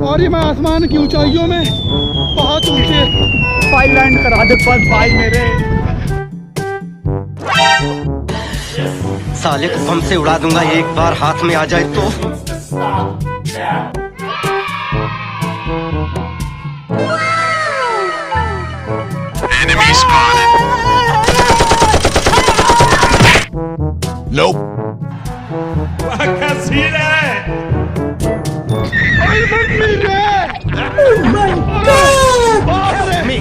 और ये मैं आसमान की ऊंचाइयों में बहुत ऊंचे भाई लैंड करा दे बस भाई मेरे। साले को बम से उड़ा दूंगा एक बार हाथ में आ जाए तो। Enemy spotted. Nope. Me.